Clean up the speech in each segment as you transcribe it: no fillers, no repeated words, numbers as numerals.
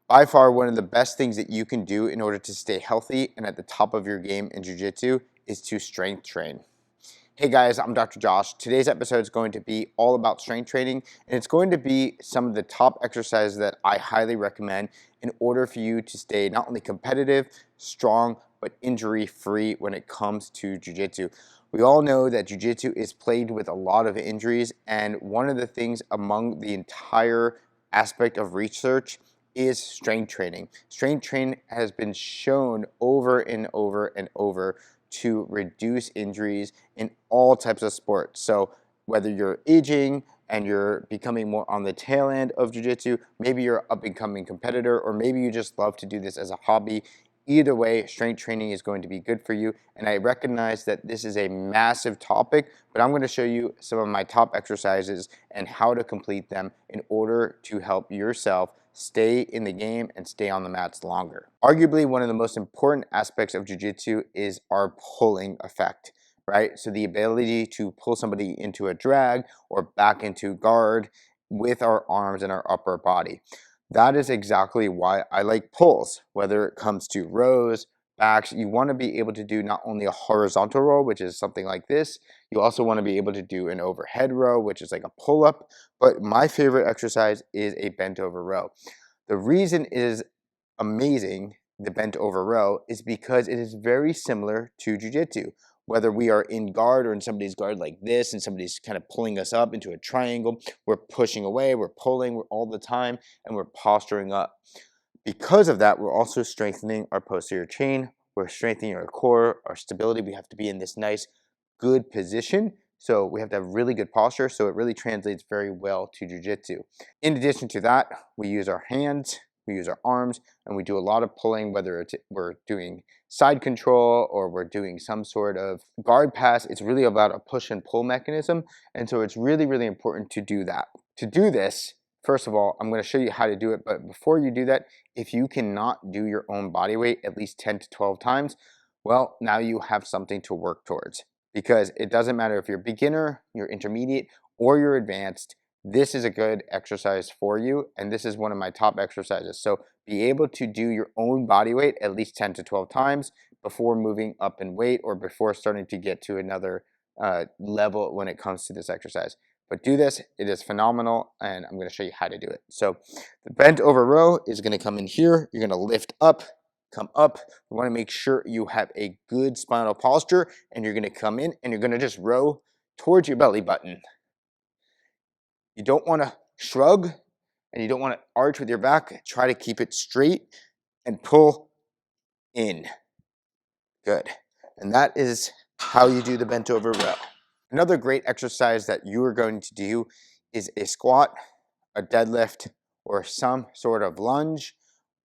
By far, one of the best things that you can do in order to stay healthy and at the top of your game in jiu-jitsu is to strength train. Hey guys, I'm Dr. Josh. Today's episode is going to be all about strength training, and it's going to be some of the top exercises that I highly recommend in order for you to stay not only competitive, strong, but injury-free when it comes to jiu-jitsu. We all know that jiu-jitsu is plagued with a lot of injuries, and one of the things among the entire aspect of research is strength training. Strength training has been shown over and over and over to reduce injuries in all types of sports. So whether you're aging and you're becoming more on the tail end of jiu-jitsu, maybe you're an up-and-coming competitor, or maybe you just love to do this as a hobby, either way, strength training is going to be good for you. And I recognize that this is a massive topic, but I'm going to show you some of my top exercises and how to complete them in order to help yourself stay in the game and stay on the mats longer. Arguably, one of the most important aspects of jiu-jitsu is our pulling effect, right? So the ability to pull somebody into a drag or back into guard with our arms and our upper body. That is exactly why I like pulls, whether it comes to rows, backs. You want to be able to do not only a horizontal row, which is something like this, you also want to be able to do an overhead row, which is like a pull-up, but my favorite exercise is a bent over row. The reason it is amazing, the bent over row, is because it is very similar to jiu-jitsu. Whether we are in guard or in somebody's guard like this and somebody's kind of pulling us up into a triangle, we're pushing away, we're pulling, we're all the time, and we're posturing up. Because of that, we're also strengthening our posterior chain, we're strengthening our core, our stability. We have to be in this nice, good position. So we have to have really good posture, so it really translates very well to jiu-jitsu. In addition to that, we use our hands, we use our arms, and we do a lot of pulling, whether it's we're doing side control or we're doing some sort of guard pass. It's really about a push and pull mechanism, and so it's really, really important to do that. To do this, first of all, I'm going to show you how to do it, but before you do that, if you cannot do your own body weight at least 10 to 12 times, well, now you have something to work towards, because it doesn't matter if you're beginner, you're intermediate, or you're advanced. This is a good exercise for you, and this is one of my top exercises. So be able to do your own body weight at least 10 to 12 times before moving up in weight or before starting to get to another level when it comes to this exercise. But do this, it is phenomenal, and I'm going to show you how to do it. So the bent over row is going to come in here. You're going to lift up, come up. You want to make sure you have a good spinal posture, and you're going to come in and you're going to just row towards your belly button. You don't want to shrug and you don't want to arch with your back. Try to keep it straight and pull in. Good. And that is how you do the bent over row. Another great exercise that you are going to do is a squat, a deadlift, or some sort of lunge,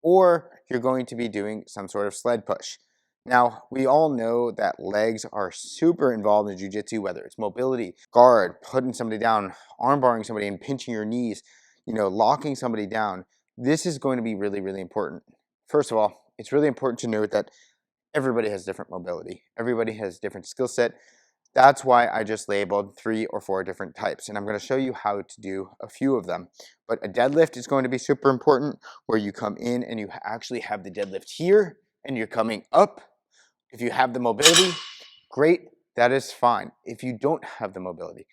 or you're going to be doing some sort of sled push. Now, we all know that legs are super involved in jiu-jitsu, whether it's mobility, guard, putting somebody down, arm barring somebody and pinching your knees, locking somebody down. This is going to be really, really important. First of all, it's really important to note that everybody has different mobility. Everybody has different skill set. That's why I just labeled 3 or 4 different types, and I'm going to show you how to do a few of them. But a deadlift is going to be super important, where you come in and you actually have the deadlift here, and you're coming up. If you have the mobility, great, that is fine. If you don't have the mobility,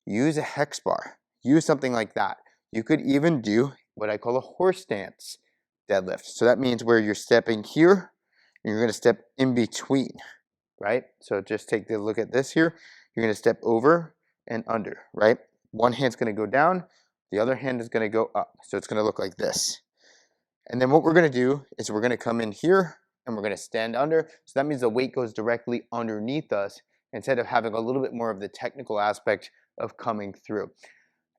use a hex bar. Use something like that. You could even do what I call a horse stance deadlift. So that means where you're stepping here, and you're going to step in between. Right? So just take a look at this here. You're going to step over and under, right? One hand's going to go down, the other hand is going to go up. So it's going to look like this. And then what we're going to do is we're going to come in here and we're going to stand under. So that means the weight goes directly underneath us instead of having a little bit more of the technical aspect of coming through.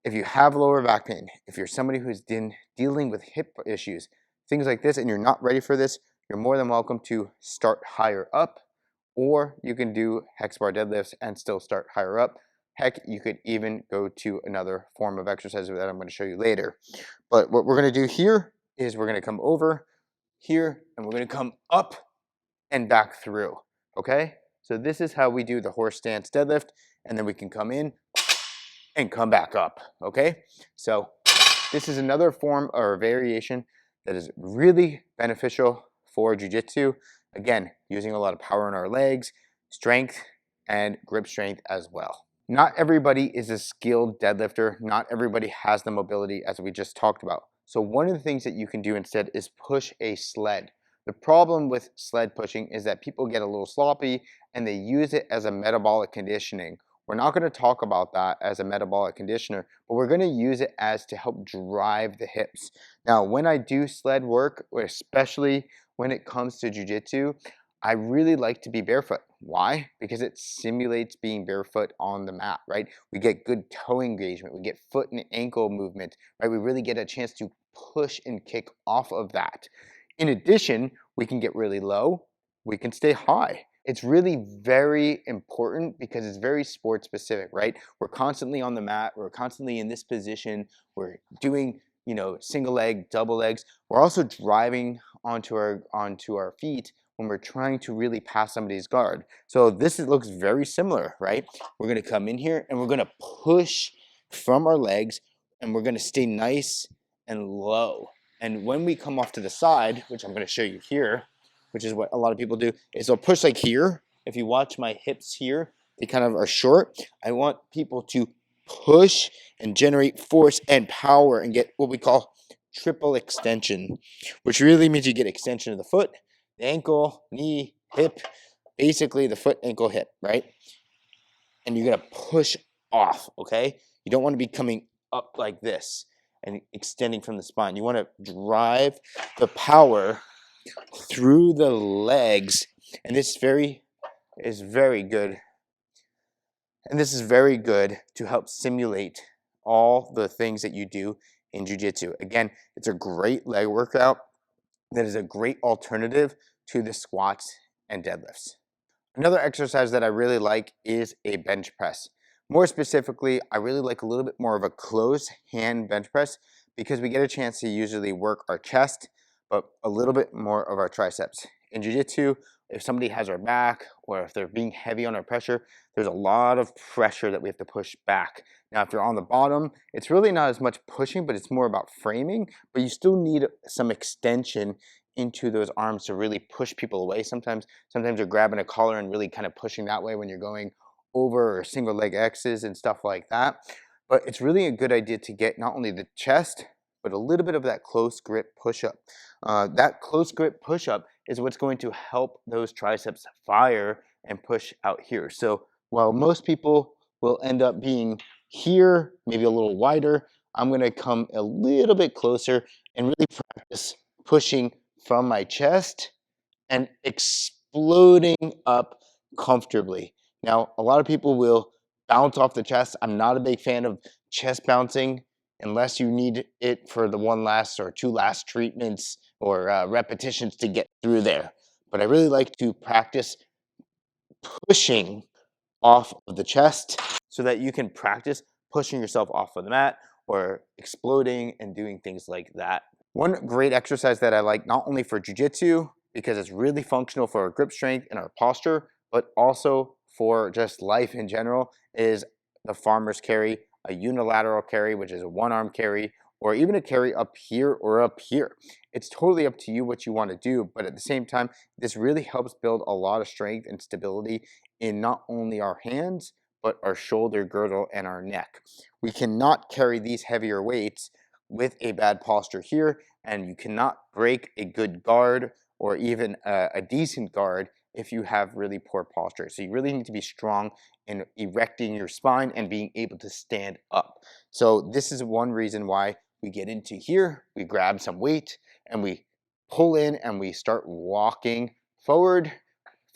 If you have lower back pain, if you're somebody who's dealing with hip issues, things like this, and you're not ready for this, you're more than welcome to start higher up. Or you can do hex bar deadlifts and still start higher up. Heck, you could even go to another form of exercise that I'm going to show you later. But what we're going to do here is we're going to come over here and we're going to come up and back through. Okay? So this is how we do the horse stance deadlift, and then we can come in and come back up. Okay? So this is another form or variation that is really beneficial for jiu-jitsu. Again, using a lot of power in our legs, strength, and grip strength as well. Not everybody is a skilled deadlifter. Not everybody has the mobility as we just talked about. So one of the things that you can do instead is push a sled. The problem with sled pushing is that people get a little sloppy and they use it as a metabolic conditioning. We're not going to talk about that as a metabolic conditioner, but we're going to use it as to help drive the hips. Now, when I do sled work, especially when it comes to jiu-jitsu, I really like to be barefoot. Why? Because it simulates being barefoot on the mat, right? We get good toe engagement, we get foot and ankle movement, right? We really get a chance to push and kick off of that. In addition, we can get really low, we can stay high. It's really very important because it's very sport specific, right? We're constantly on the mat, we're constantly in this position, we're doing, single leg, double legs. We're also driving onto our feet when we're trying to really pass somebody's guard. So this looks very similar, right? We're gonna come in here and we're gonna push from our legs and we're gonna stay nice and low. And when we come off to the side, which I'm gonna show you here, which is what a lot of people do, is they'll push like here. If you watch my hips here, they kind of are short. I want people to push and generate force and power and get what we call triple extension, which really means you get extension of the foot, the ankle, knee, hip, basically the foot, ankle, hip, right? And you're gonna push off, okay? You don't wanna be coming up like this and extending from the spine. You wanna drive the power through the legs, and this is very good. And this is very good to help simulate all the things that you do in jiu-jitsu. Again, it's a great leg workout that is a great alternative to the squats and deadlifts. Another exercise that I really like is a bench press. More specifically, I really like a little bit more of a closed hand bench press because we get a chance to usually work our chest, but a little bit more of our triceps. In jiu-jitsu, if somebody has our back or if they're being heavy on our pressure, there's a lot of pressure that we have to push back. Now, if you're on the bottom, it's really not as much pushing, but it's more about framing, but you still need some extension into those arms to really push people away. Sometimes you're grabbing a collar and really kind of pushing that way when you're going over or single leg X's and stuff like that. But it's really a good idea to get not only the chest, but a little bit of that close grip push-up. That close grip push-up is what's going to help those triceps fire and push out here. So while most people will end up being here, maybe a little wider, I'm gonna come a little bit closer and really practice pushing from my chest and exploding up comfortably. Now, a lot of people will bounce off the chest. I'm not a big fan of chest bouncing unless you need it for the one last or two last treatments or repetitions to get through there. But I really like to practice pushing off of the chest so that you can practice pushing yourself off of the mat or exploding and doing things like that. One great exercise that I like, not only for jiu-jitsu, because it's really functional for our grip strength and our posture, but also for just life in general, is the farmer's carry, a unilateral carry, which is a one-arm carry, or even a carry up here or up here. It's totally up to you what you want to do, but at the same time, this really helps build a lot of strength and stability in not only our hands, but our shoulder girdle and our neck. We cannot carry these heavier weights with a bad posture here, and you cannot break a good guard or even a decent guard if you have really poor posture. So you really need to be strong in erecting your spine and being able to stand up. So this is one reason why we get into here, we grab some weight and we pull in and we start walking forward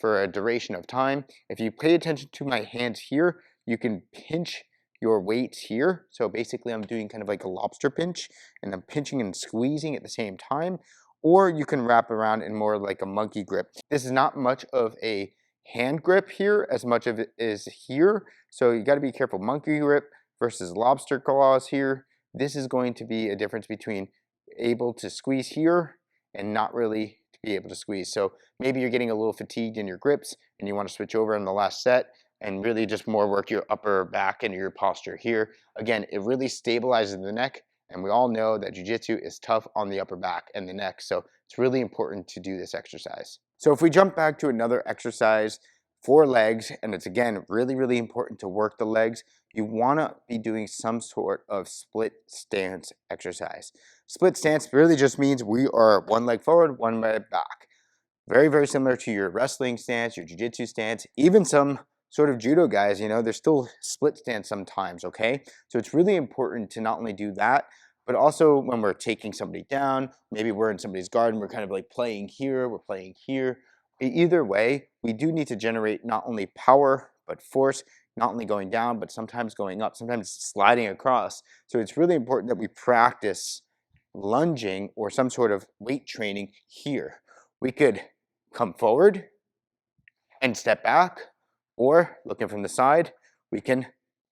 for a duration of time. If you pay attention to my hands here, you can pinch your weights here. So basically I'm doing kind of like a lobster pinch and I'm pinching and squeezing at the same time. Or you can wrap around in more like a monkey grip. This is not much of a hand grip here as much of it is here. So you got to be careful. Monkey grip versus lobster claws here. This is going to be a difference between able to squeeze here and not really to be able to squeeze. So maybe you're getting a little fatigued in your grips and you want to switch over in the last set and really just more work your upper back and your posture here. Again, it really stabilizes the neck And we all know that jiu-jitsu is tough on the upper back and the neck. So it's really important to do this exercise. So if we jump back to another exercise for legs, and it's again really, really important to work the legs, you want to be doing some sort of split stance exercise. Split stance really just means we are one leg forward, one leg back. Very, very similar to your wrestling stance, your jiu-jitsu stance, even some sort of judo guys, they're still split stance sometimes, okay? So it's really important to not only do that, but also when we're taking somebody down, maybe we're in somebody's guard and we're kind of like playing here, we're playing here. Either way, we do need to generate not only power, but force, not only going down, but sometimes going up, sometimes sliding across. So it's really important that we practice lunging or some sort of weight training here. We could come forward and step back, or looking from the side, we can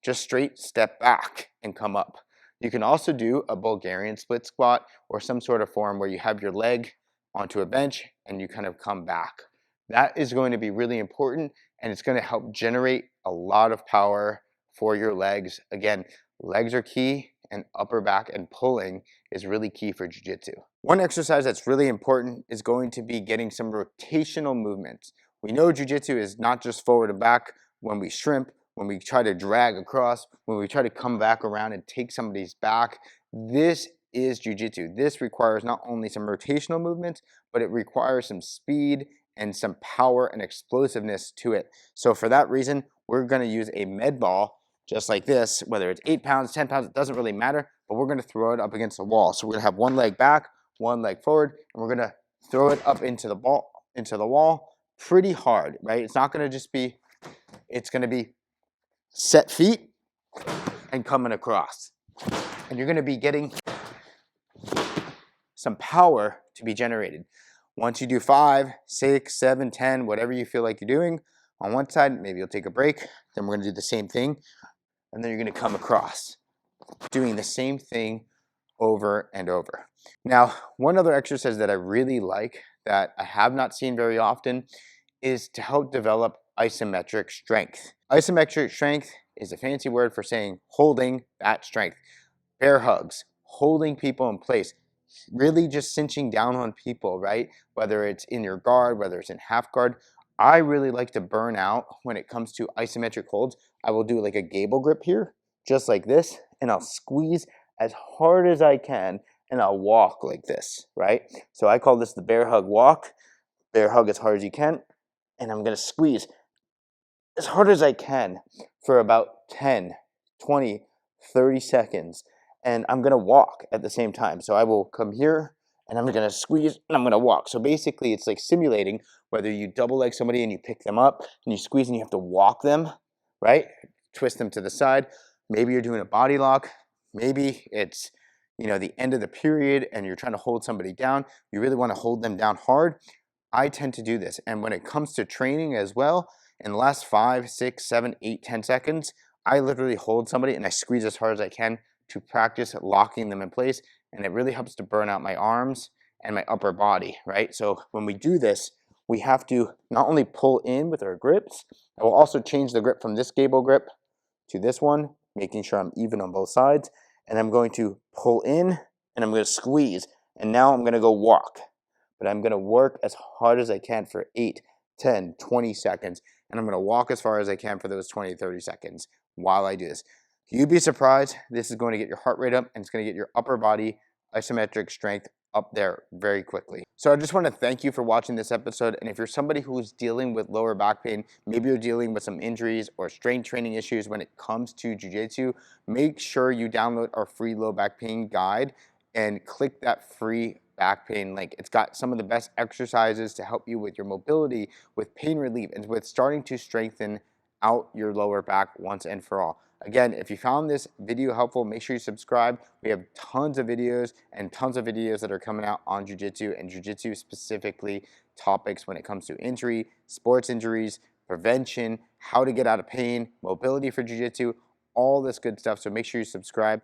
just straight step back and come up. You can also do a Bulgarian split squat or some sort of form where you have your leg onto a bench and you kind of come back. That is going to be really important, and it's going to help generate a lot of power for your legs. Again, legs are key, and upper back and pulling is really key for jiu-jitsu. One exercise that's really important is going to be getting some rotational movements. We know jiu-jitsu is not just forward and back when we shrimp, when we try to drag across, when we try to come back around and take somebody's back. This is jiu-jitsu. This requires not only some rotational movements, but it requires some speed and some power and explosiveness to it. So for that reason, we're going to use a med ball just like this, whether it's 8 pounds, 10 pounds, it doesn't really matter, but we're going to throw it up against the wall. So we're going to have one leg back, one leg forward, and we're going to throw it up into the wall pretty hard, right? It's not going to just be, it's going to be set feet and coming across. And you're going to be getting some power to be generated. Once you do 5, 6, 7, 10, whatever you feel like you're doing on one side, maybe you'll take a break. Then we're going to do the same thing. And then you're going to come across, doing the same thing over and over. Now, one other exercise that I really like that I have not seen very often is to help develop isometric strength. Isometric strength is a fancy word for saying holding that strength. Bear hugs, holding people in place, really just cinching down on people, right? Whether it's in your guard, whether it's in half guard. I really like to burn out when it comes to isometric holds. I will do like a gable grip here, just like this, and I'll squeeze as hard as I can, and I'll walk like this, right? So I call this the bear hug walk. Bear hug as hard as you can, and I'm gonna squeeze as hard as I can for about 10, 20, 30 seconds. And I'm gonna walk at the same time. So I will come here, and I'm gonna squeeze, and I'm gonna walk. So basically it's like simulating whether you double leg somebody and you pick them up and you squeeze and you have to walk them, right? Twist them to the side. Maybe you're doing a body lock. Maybe it's, the end of the period and you're trying to hold somebody down. You really wanna hold them down hard. I tend to do this. And when it comes to training as well, in the last 5, 6, 7, 8, 10 seconds, I literally hold somebody and I squeeze as hard as I can to practice locking them in place. And it really helps to burn out my arms and my upper body, right? So when we do this, we have to not only pull in with our grips, I will also change the grip from this gable grip to this one, making sure I'm even on both sides. And I'm going to pull in and I'm going to squeeze. And now I'm going to go walk. But I'm going to work as hard as I can for 8, 10, 20 seconds. And I'm going to walk as far as I can for those 20, 30 seconds while I do this. You'd be surprised. This is going to get your heart rate up, and it's going to get your upper body isometric strength up there very quickly. So I just want to thank you for watching this episode. And if you're somebody who's dealing with lower back pain, maybe you're dealing with some injuries or strength training issues when it comes to jiu-jitsu, make sure you download our free low back pain guide and click that free back pain link. It's got some of the best exercises to help you with your mobility, with pain relief, and with starting to strengthen out your lower back once and for all. Again, if you found this video helpful, make sure you subscribe. We have tons of videos that are coming out on jiu-jitsu and jiu-jitsu specifically topics when it comes to injury, sports injuries, prevention, how to get out of pain, mobility for jiu-jitsu, all this good stuff. So make sure you subscribe.